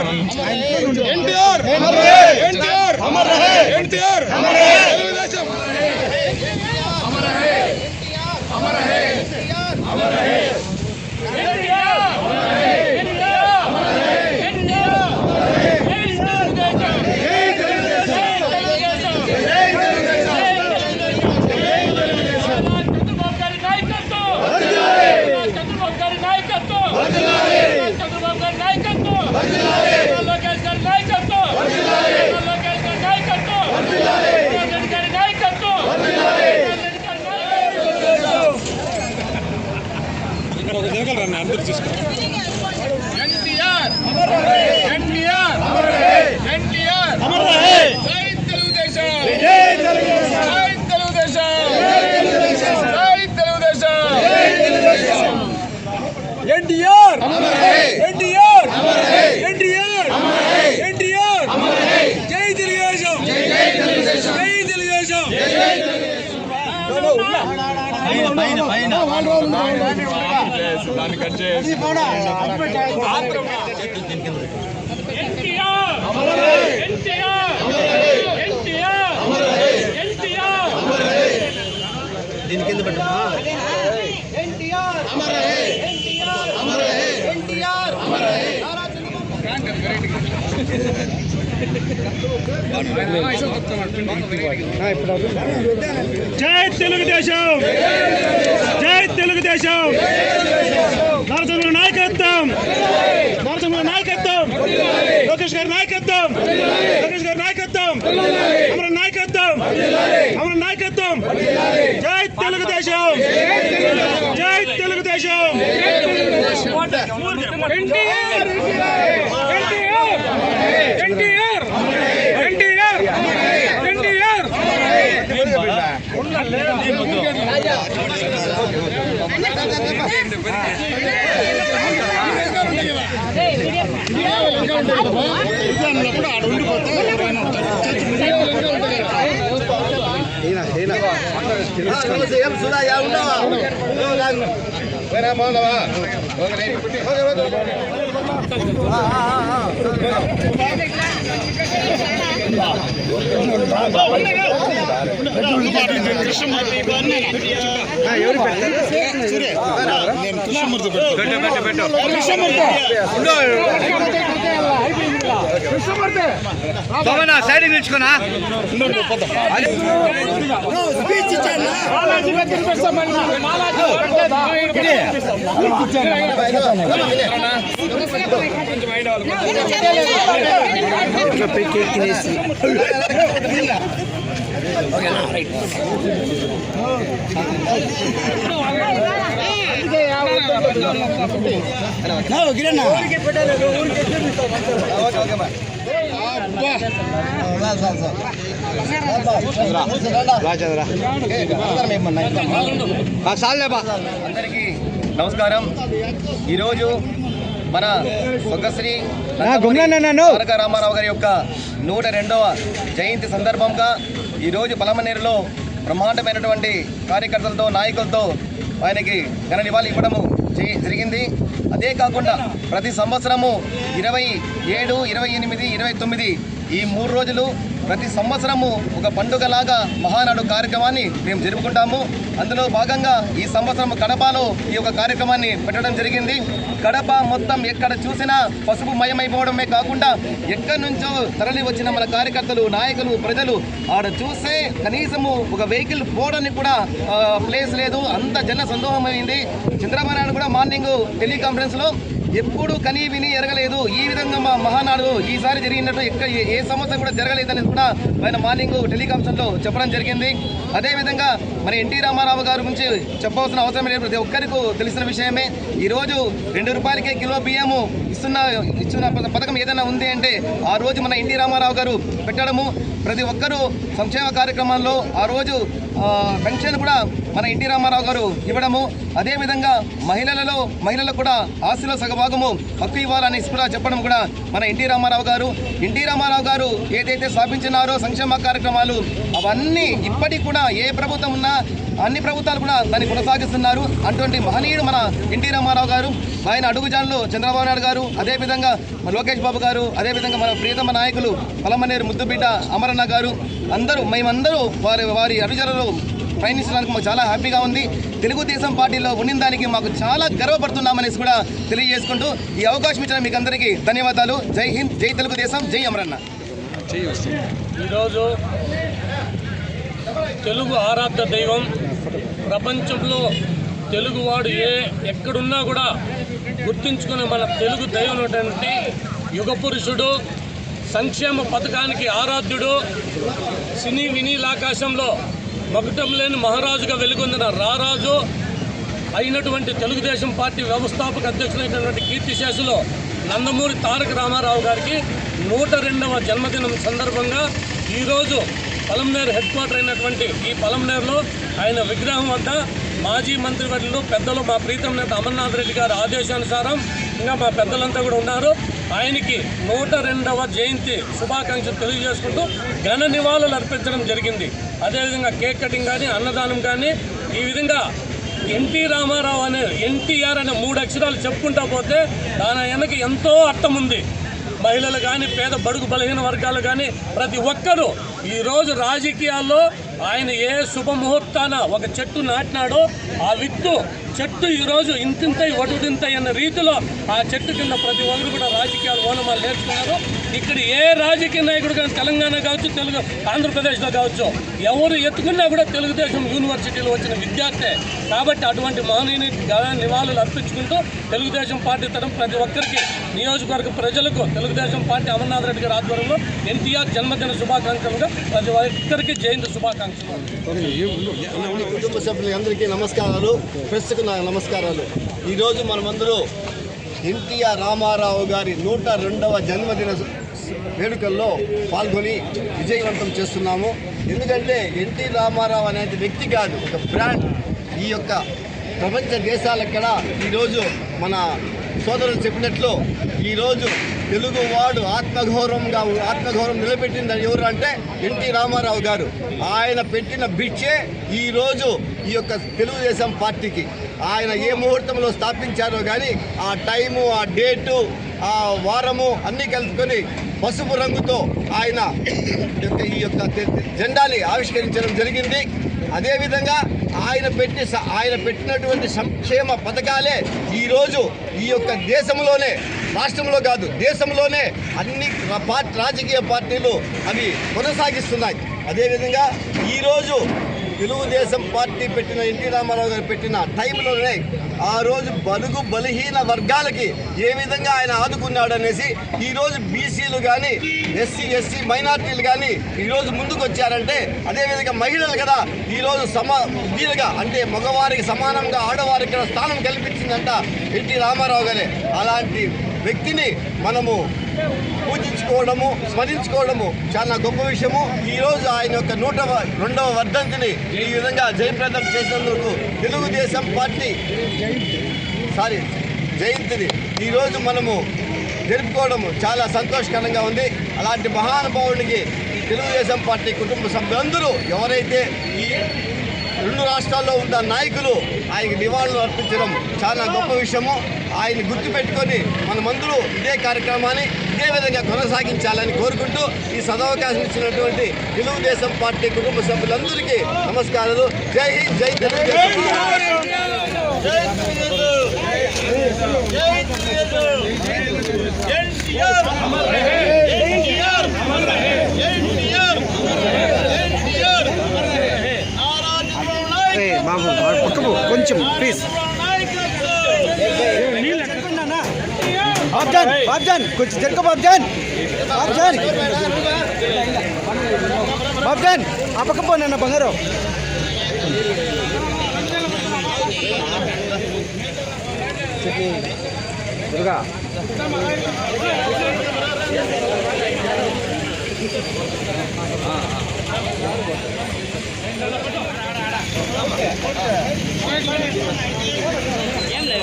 ఎన్టీఆర్ ఎన్టీఆర్ ఎన్టీఆర్ తెలుగుదేశం అమర హే అమర హే అమర హే ఎన్టీఆర్ అమర హే అమర హే ఎన్టీఆర్ అమర హే జై తెలుగుదేశం జై తెలుగుదేశం జై తెలుగుదేశం చంద్రబాబు గారి నాయకత్వం వర్ధిల్లాలి చంద్రబాబు గారి నాయకత్వం వర్ధిల్లాలి చంద్రబాబు గారి నాయకత్వం వర్ధిల్లాలి లోకేష్ గారి నాయకత్వం వర్ధిల్లాలి లోకేష్ గారి నాయకత్వం వర్ధిల్లాలి రెడ్డి గారి నాయకత్వం వర్ధిల్లాలి రెడ్డి గారి నాయకత్వం ఇక్కడ ఒక జరగాలన్న అందరూ చూసుకోండి ఎన్టీఆర్ అమర్ రహే ఎన్టీఆర్ అమర్ రహే ఎన్టీఆర్ అమర్ రహే జై తెలుగుదేశం జై తెలుగుదేశం జై తెలుగుదేశం జై తెలుగుదేశం జై తెలుగుదేశం జై తెలుగుదేశం ఎన్టీఆర్ అమర్ రహే ఎన్టీఆర్ అమర్ రహే ఎన్టీఆర్ అమర్ రహే ఎన్టీఆర్ అమర్ రహే జై తెలుగుదేశం జై తెలుగుదేశం జై తెలుగుదేశం జై తెలుగుదేశం పైన పైన దాన్ని కట్ చేసి ఎన్టీఆర్ అమర్ రహే ఎన్టీఆర్ అమర్ రహే ఎన్టీఆర్ అమర్ రహే ఎన్టీఆర్ అమర్ రహే దీని కింద పెట్టమా ఎన్టీఆర్ అమర్ రహే ఎన్టీఆర్ అమర్ రహే ఎన్టీఆర్ అమర్ రహే జై తెలుగుదేశం జై తెలుగుదేశం నరసింహ నాయకత్వం నరసింహ నాయకత్వం లోకేష్ గారి నాయకత్వం లోకేష్ గారి నాయకత్వం అమర నాయకత్వం అమర నాయకత్వం జై తెలుగుదేశం జై తెలుగుదేశం ఎన్టీఆర్ ఎన్టీఆర్ ఎన్టీఆర్ ఎన్టీఆర్ ఎన్టీఆర్ సైడ్ నిల్చుకున్నా అందరికీ నమస్కారం. ఈరోజు మన స్వర్గశ్రీ తారక రామారావు గారి యొక్క 102వ జయంతి సందర్భంగా ఈరోజు పలమనేరులో బ్రహ్మాండమైనటువంటి కార్యకర్తలతో నాయకులతో ఆయనకి ఘన నివాళి ఇవ్వడము జరిగింది. అదే కాకుండా ప్రతి సంవత్సరము 27, 28, 29 ఈ 3 రోజులు ప్రతి సంవత్సరము ఒక పండుగలాగా మహానాడు కార్యక్రమాన్ని మేము జరుపుకుంటాము. అందులో భాగంగా ఈ సంవత్సరం కడపలో ఈ యొక్క కార్యక్రమాన్ని పెట్టడం జరిగింది. కడప మొత్తం ఎక్కడ చూసినా పసుపు మయమైపోవడమే కాకుండా ఎక్కడి నుంచో తరలి వచ్చిన మన కార్యకర్తలు, నాయకులు, ప్రజలు ఆడ చూస్తే కనీసము ఒక వెహికల్ పోవడానికి కూడా ప్లేస్ లేదు. అంత జన సందోహమైంది. చంద్రబాబు నాయుడు కూడా మార్నింగ్ టెలికాన్ఫరెన్స్లో ఎప్పుడు కనీ విని ఎరగలేదు ఈ విధంగా మా మహానాడు ఈసారి జరిగినట్టు ఏ సంవత్సరం కూడా జరగలేదని కూడా ఆయన మార్నింగ్ టెలికాన్ఫరెన్స్లో చెప్పడం జరిగింది. అదేవిధంగా మన ఎన్టీ రామారావు గారి గురించి చెప్పవలసిన అవసరం లేదు, ప్రతి ఒక్కరికి తెలిసిన విషయమే. ఈరోజు 2 రూపాయలకే కిలో బియ్యము ఇస్తున్న పథకం ఏదైనా ఉంది అంటే ఆ రోజు మన ఎన్టీ రామారావు గారు పెట్టడము. ప్రతి ఒక్కరూ సంక్షేమ కార్యక్రమాల్లో ఆ రోజు పెన్షన్ కూడా మన ఎన్టీ రామారావు గారు ఇవ్వడము, అదేవిధంగా మహిళలకు కూడా ఆస్తిలో సగభాగము హక్కు ఇవ్వాలని కూడా చెప్పడం కూడా మన ఎన్టీ రామారావు గారు ఏదైతే స్థాపించినారో సంక్షేమ కార్యక్రమాలు అవన్నీ ఇప్పటికి కూడా ఏ ప్రభుత్వం ఉన్నా అన్ని ప్రభుత్వాలు కూడా దాన్ని కొనసాగిస్తున్నారు. అటువంటి మహనీయుడు మన ఎన్టీ రామారావు గారు. ఆయన అడుగుజాడలు చంద్రబాబు నాయుడు గారు, అదేవిధంగా లోకేష్ బాబు గారు, అదేవిధంగా మన ప్రియతమ నాయకులు పలమనేరు ముద్దుబిడ్డ అమరన్న గారు మేమందరూ వారి అడుగుజాడలు ప్రయాణించడానికి మాకు చాలా హ్యాపీగా ఉంది. తెలుగుదేశం పార్టీలో ఉండిన దానికి మాకు చాలా గర్వపడుతున్నామనేసి కూడా తెలియజేసుకుంటూ ఈ అవకాశం ఇచ్చిన మీకు అందరికీ ధన్యవాదాలు. జై హింద్, జై తెలుగుదేశం, జై అమరన్న. ఈరోజు తెలుగు ఆరాధ్య దైవం, ప్రపంచంలో తెలుగువాడు ఎక్కడున్నా కూడా గుర్తించుకునే మన తెలుగు దైవం అంటే యుగ పురుషుడు, సంక్షేమ పథకానికి ఆరాధ్యుడు, సినీ వినీలాకాశంలో మకుటం లేని మహారాజుగా వెలుగొందిన రారాజు అయినటువంటి తెలుగుదేశం పార్టీ వ్యవస్థాపక అధ్యక్షులైనటువంటి కీర్తిశేషులు నందమూరి తారక రామారావు గారికి 102వ జన్మదినం సందర్భంగా ఈరోజు పలమనేరు హెడ్ క్వార్టర్ అయినటువంటి ఈ పలమనేరులో ఆయన విగ్రహం వద్ద మాజీ మంత్రివర్యులు పెద్దలు మా ప్రీతం నేత అమర్నాథ్ రెడ్డి గారి ఆదేశానుసారం ఇంకా మా పెద్దలంతా కూడా ఉన్నారు. ఆయనకి 102వ జయంతి శుభాకాంక్షలు తెలియజేసుకుంటూ ఘన నివాళులు అర్పించడం జరిగింది. అదేవిధంగా కేక్ కటింగ్ కానీ అన్నదానం కానీ ఈ విధంగా ఎన్టీ రామారావు అనే ఎన్టీఆర్ అనే 3 అక్షరాలు చెప్పుకుంటా పోతే దాని వెనక ఎంతో అర్థం ఉంది. మహిళలు కానీ, పేద బడుగు బలహీన వర్గాలు కానీ ప్రతి ఒక్కరూ ఈరోజు రాజకీయాల్లో ఆయన ఏ శుభముహూర్తాన ఒక చెట్టు నాటినాడో ఆ విత్తు చెట్టు ఈరోజు ఇంతింతై వటుదింతై అన్న రీతిలో ఆ చెట్టు కింద ప్రతి ఒక్కరు కూడా రాజకీయాలు ఓనమాలు నేర్చుకున్నారు. ఇక్కడ ఏ రాజకీయ నాయకుడు కానీ తెలంగాణ కావచ్చు, ఆంధ్రప్రదేశ్లో కావచ్చు, ఎవరు ఎత్తుకున్నా కూడా తెలుగుదేశం యూనివర్సిటీలో వచ్చిన విద్యార్థే. కాబట్టి అటువంటి మహనీయుని నివాళులు అర్పించుకుంటూ తెలుగుదేశం పార్టీ తరఫున ప్రతి ఒక్కరికి, నియోజకవర్గ ప్రజలకు తెలుగుదేశం పార్టీ అమర్నాథ్ రెడ్డి గారి ఆధ్వర్యంలో ఎన్టీఆర్ జన్మదిన శుభాకాంక్షలుగా ప్రతి ఒక్కరికి జయంతి శుభాకాంక్షలు. కుటుంబ సభ్యులందరికీ నమస్కారాలు, ప్రెస్కు నమస్కారాలు. ఈరోజు మనమందరూ ఎన్టీఆర్ రామారావు గారి 102వ జన్మదిన వేడుకల్లో పాల్గొని విజయవంతం చేస్తున్నాము. ఎందుకంటే ఎన్టీ రామారావు అనేది వ్యక్తి కాదు, ఒక బ్రాండ్. ఈ యొక్క ప్రపంచ దేశాలక్కడ ఈరోజు మన సోదరులు చెప్పినట్లు ఈరోజు తెలుగువాడు ఆత్మగౌరవం నిలబెట్టింది ఎవరు అంటే ఎన్టీ రామారావు గారు. ఆయన పెట్టిన భిక్షే ఈరోజు ఈ యొక్క తెలుగుదేశం పార్టీకి. ఆయన ఏ ముహూర్తంలో స్థాపించారో కానీ ఆ టైము, ఆ డేటు, ఆ వారము అన్నీ కలుపుకొని పసుపు రంగుతో ఆయన ఈ యొక్క జెండాని ఆవిష్కరించడం జరిగింది. అదేవిధంగా ఆయన పెట్టినటువంటి సంక్షేమ పథకాలే ఈరోజు ఈ యొక్క దేశంలోనే, రాష్ట్రంలో కాదు దేశంలోనే అన్ని రాజకీయ పార్టీలు అవి కొనసాగిస్తున్నాయి. అదేవిధంగా ఈరోజు తెలుగుదేశం పార్టీ పెట్టిన ఎన్టీ రామారావు గారు పెట్టిన టైంలోనే ఆ రోజు బడుగు బలహీన వర్గాలకి ఏ విధంగా ఆయన ఆదుకున్నాడు అనేసి ఈరోజు బీసీలు కానీ, ఎస్సీ మైనార్టీలు కానీ ఈరోజు ముందుకు వచ్చారంటే, అదేవిధంగా మహిళలు కదా ఈరోజు వీలుగా అంటే మగవారికి సమానంగా ఆడవారికి స్థానం కల్పించిందంట ఎన్టీ రామారావు గారే. అలాంటి వ్యక్తిని మనము పూజించుకోవడము, స్మరించుకోవడము చాలా గొప్ప విషయము. ఈరోజు ఆయన యొక్క 102వ వర్ధంతిని ఈ విధంగా జయప్రదం చేసినందుకు తెలుగుదేశం పార్టీ జయంతిని ఈరోజు మనము జరుపుకోవడము చాలా సంతోషకరంగా ఉంది. అలాంటి మహానుభావుడికి తెలుగుదేశం పార్టీ కుటుంబ సభ్యులందరూ ఎవరైతే ఈ 2 రాష్ట్రాల్లో ఉన్న నాయకులు ఆయనకి నివాళులు అర్పించడం చాలా గొప్ప విషయము. ఆయన గుర్తుపెట్టుకొని మనమందరూ ఇదే కార్యక్రమాన్ని ఇదే విధంగా కొనసాగించాలని కోరుకుంటూ ఈ సదవకాశం ఇచ్చినటువంటి తెలుగుదేశం పార్టీ కుటుంబ సభ్యులందరికీ నమస్కారాలు. జై హింద్, జై తెలుగుదేశం. బాబు పక్కకు కొంచెం ప్లీజ్. బాబ్జాన్ కొంచెం జరుగు. బాబ్జాన్ ఆ పక్క పోనన్న బంగారు. దుర్గా ఏం లేదు